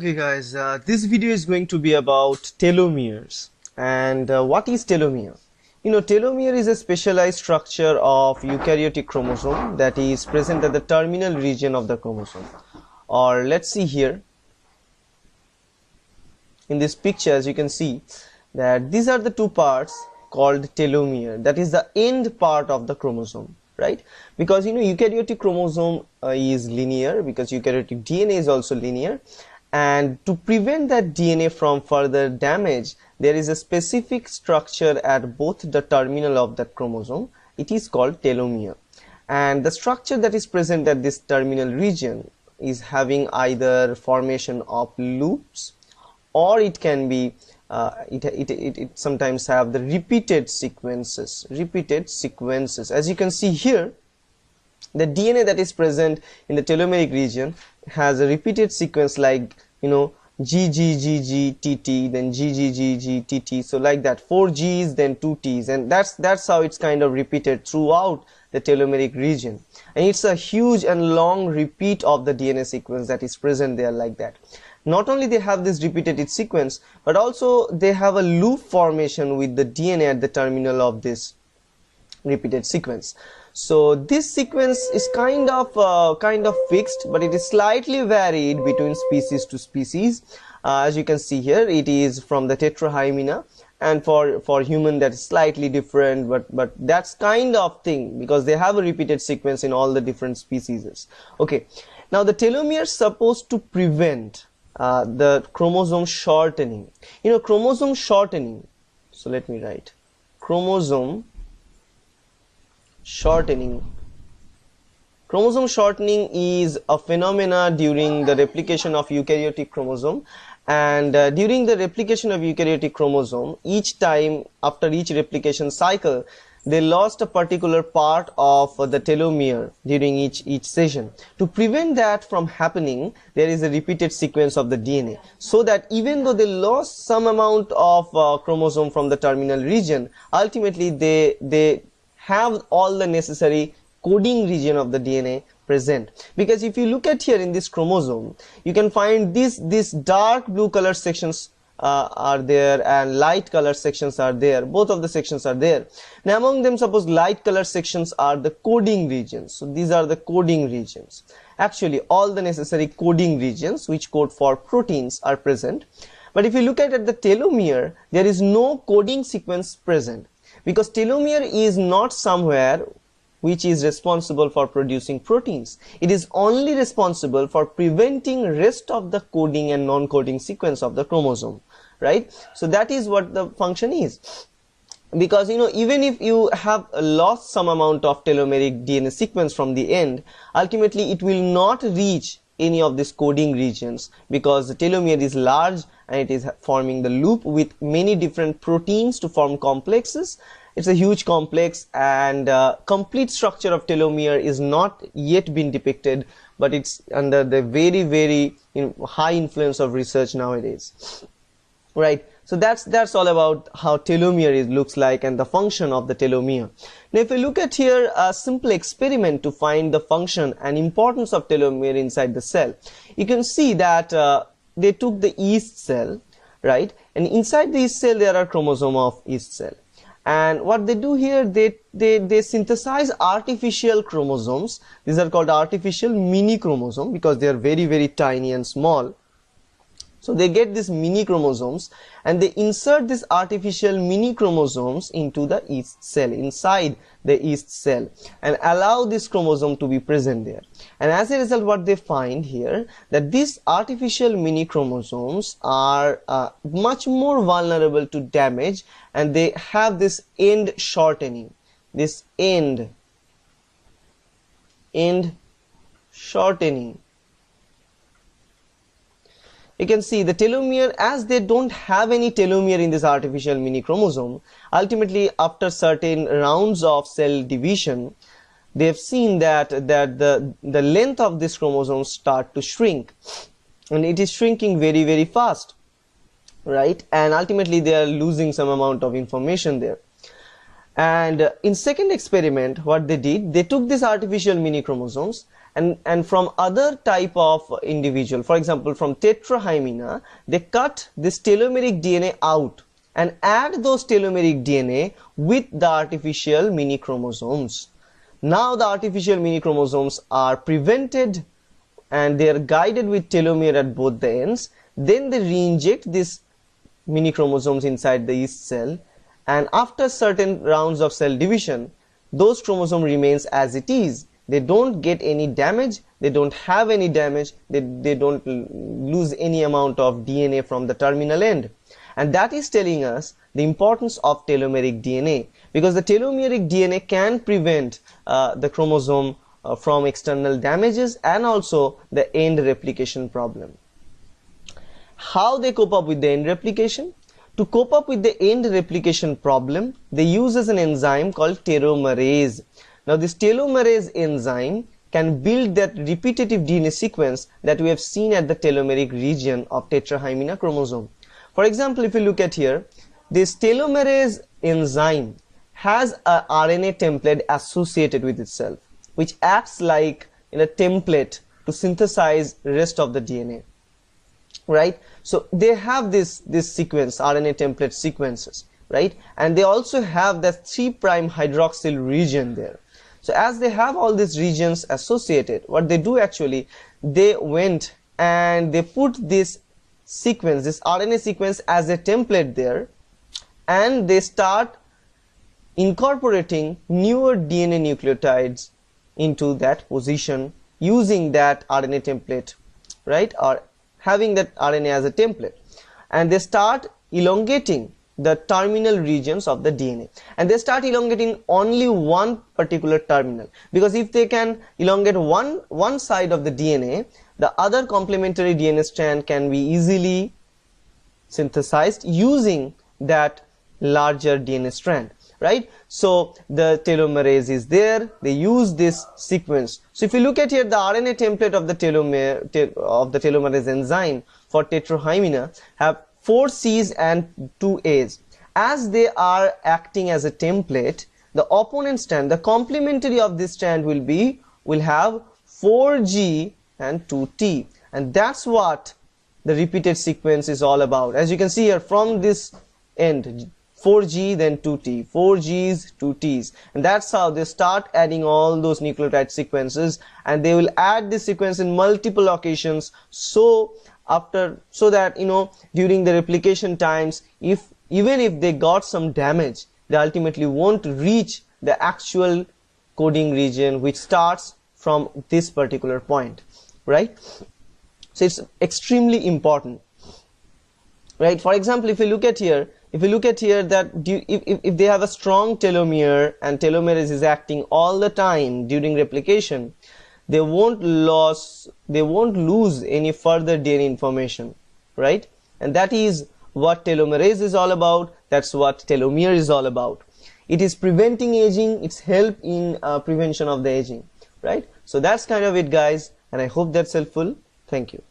Okay guys, this video is going to be about telomeres. And what is telomere? Telomere is a specialized structure of eukaryotic chromosome that is present at the terminal region of the chromosome. Or let's see here, in this picture, as you can see, that these are the two parts called telomere. That is the end part of the chromosome, right? Because eukaryotic chromosome is linear, because eukaryotic DNA is also linear. And to prevent that DNA from further damage, there is a specific structure at both the terminal of that chromosome. It is called telomere. And the structure that is present at this terminal region is having either formation of loops, or it can be it sometimes have the repeated sequences. As you can see here, the DNA that is present in the telomeric region has a repeated sequence like GGGGTT, then GGGGTT, so like that, 4 G's then 2 T's, and that's how it's kind of repeated throughout the telomeric region. And it's a huge and long repeat of the DNA sequence that is present there like that. Not only they have this repeated sequence, but also they have a loop formation with the DNA at the terminal of this repeated sequence. So this sequence is kind of fixed, but it is slightly varied between species to species. As you can see here, it is from the tetrahymena, and for human that is slightly different, but that's kind of thing, because they have a repeated sequence in all the different species. Okay, now the telomere is supposed to prevent the chromosome shortening. Chromosome shortening, so let me write chromosome shortening. Chromosome shortening is a phenomena during the replication of eukaryotic chromosome, and during the replication of eukaryotic chromosome, each time after each replication cycle, they lost a particular part of the telomere during each session. To prevent that from happening, there is a repeated sequence of the DNA, so that even though they lost some amount of chromosome from the terminal region, ultimately they have all the necessary coding region of the DNA present. Because if you look at here in this chromosome, you can find these dark blue color sections are there, and light color sections are there. Both of the sections are there. Now among them, suppose light color sections are the coding regions. So these are the coding regions. Actually all the necessary coding regions which code for proteins are present. But if you look at the telomere, there is no coding sequence present, because telomere is not somewhere which is responsible for producing proteins. It is only responsible for preventing rest of the coding and non-coding sequence of the chromosome, right? So that is what the function is. Because even if you have lost some amount of telomeric DNA sequence from the end, ultimately it will not reach any of these coding regions, because the telomere is large and it is forming the loop with many different proteins to form complexes. It's a huge complex, and complete structure of telomere is not yet been depicted, but it's under the very high influence of research nowadays, right? So that's all about how telomere looks like and the function of the telomere. Now if you look at here a simple experiment to find the function and importance of telomere inside the cell, you can see that they took the yeast cell, right? And inside the yeast cell there are chromosome of yeast cell. And what they do here, they synthesize artificial chromosomes. These are called artificial mini chromosome, because they are very tiny and small. So they get these mini chromosomes and they insert these artificial mini chromosomes into the yeast cell, inside the yeast cell, and allow this chromosome to be present there. And as a result, what they find here, that these artificial mini chromosomes are much more vulnerable to damage, and they have this end shortening, this end shortening. You can see the telomere, as they don't have any telomere in this artificial mini chromosome, ultimately after certain rounds of cell division, they have seen that the length of this chromosome start to shrink, and it is shrinking very fast, right? And ultimately they are losing some amount of information there. And in second experiment, what they did, they took these artificial mini chromosomes and from other type of individual, for example from tetrahymena, they cut this telomeric DNA out and add those telomeric DNA with the artificial mini chromosomes. Now the artificial mini chromosomes are prevented and they are guided with telomere at both the ends. Then they re-inject these mini chromosomes inside the yeast cell, and after certain rounds of cell division, those chromosome remains as it is. They don't get any damage, they don't have any damage, they don't lose any amount of DNA from the terminal end. And that is telling us the importance of telomeric DNA, because the telomeric DNA can prevent the chromosome from external damages and also the end replication problem. How they cope up with the end replication? To cope up with the end replication problem, they use an enzyme called telomerase. Now this telomerase enzyme can build that repetitive DNA sequence that we have seen at the telomeric region of tetrahymena chromosome. For example, if you look at here, this telomerase enzyme has a RNA template associated with itself, which acts like a template to synthesize rest of the DNA, right? So they have this sequence, RNA template sequences, right? And they also have the 3' hydroxyl region there. So as they have all these regions associated, what they do actually, they went and they put this sequence, this RNA sequence as a template there, and they start incorporating newer DNA nucleotides into that position using that RNA template, right, or having that RNA as a template, and they start elongating the terminal regions of the DNA, and they start elongating only one particular terminal, because if they can elongate one side of the DNA, the other complementary DNA strand can be easily synthesized using that larger DNA strand, right? So the telomerase is there, they use this sequence. So if you look at here, the RNA template of the telomerase enzyme for tetrahymena have 4 C's and 2 A's. As they are acting as a template, the opponent strand, the complementary of this strand will have 4G and 2T, and that's what the repeated sequence is all about. As you can see here, from this end, 4G then 2T, 4Gs, 2Ts, and that's how they start adding all those nucleotide sequences, and they will add this sequence in multiple occasions, so that during the replication times, even if they got some damage, they ultimately won't reach the actual coding region, which starts from this particular point, right? So it's extremely important, right? For example, if you look at here that if they have a strong telomere and telomerase is acting all the time during replication, they won't lose any further DNA information, right? And that is what telomerase is all about. That's what telomere is all about. It is preventing aging. It's help in prevention of the aging, right? So that's kind of it, guys, and I hope that's helpful. Thank you.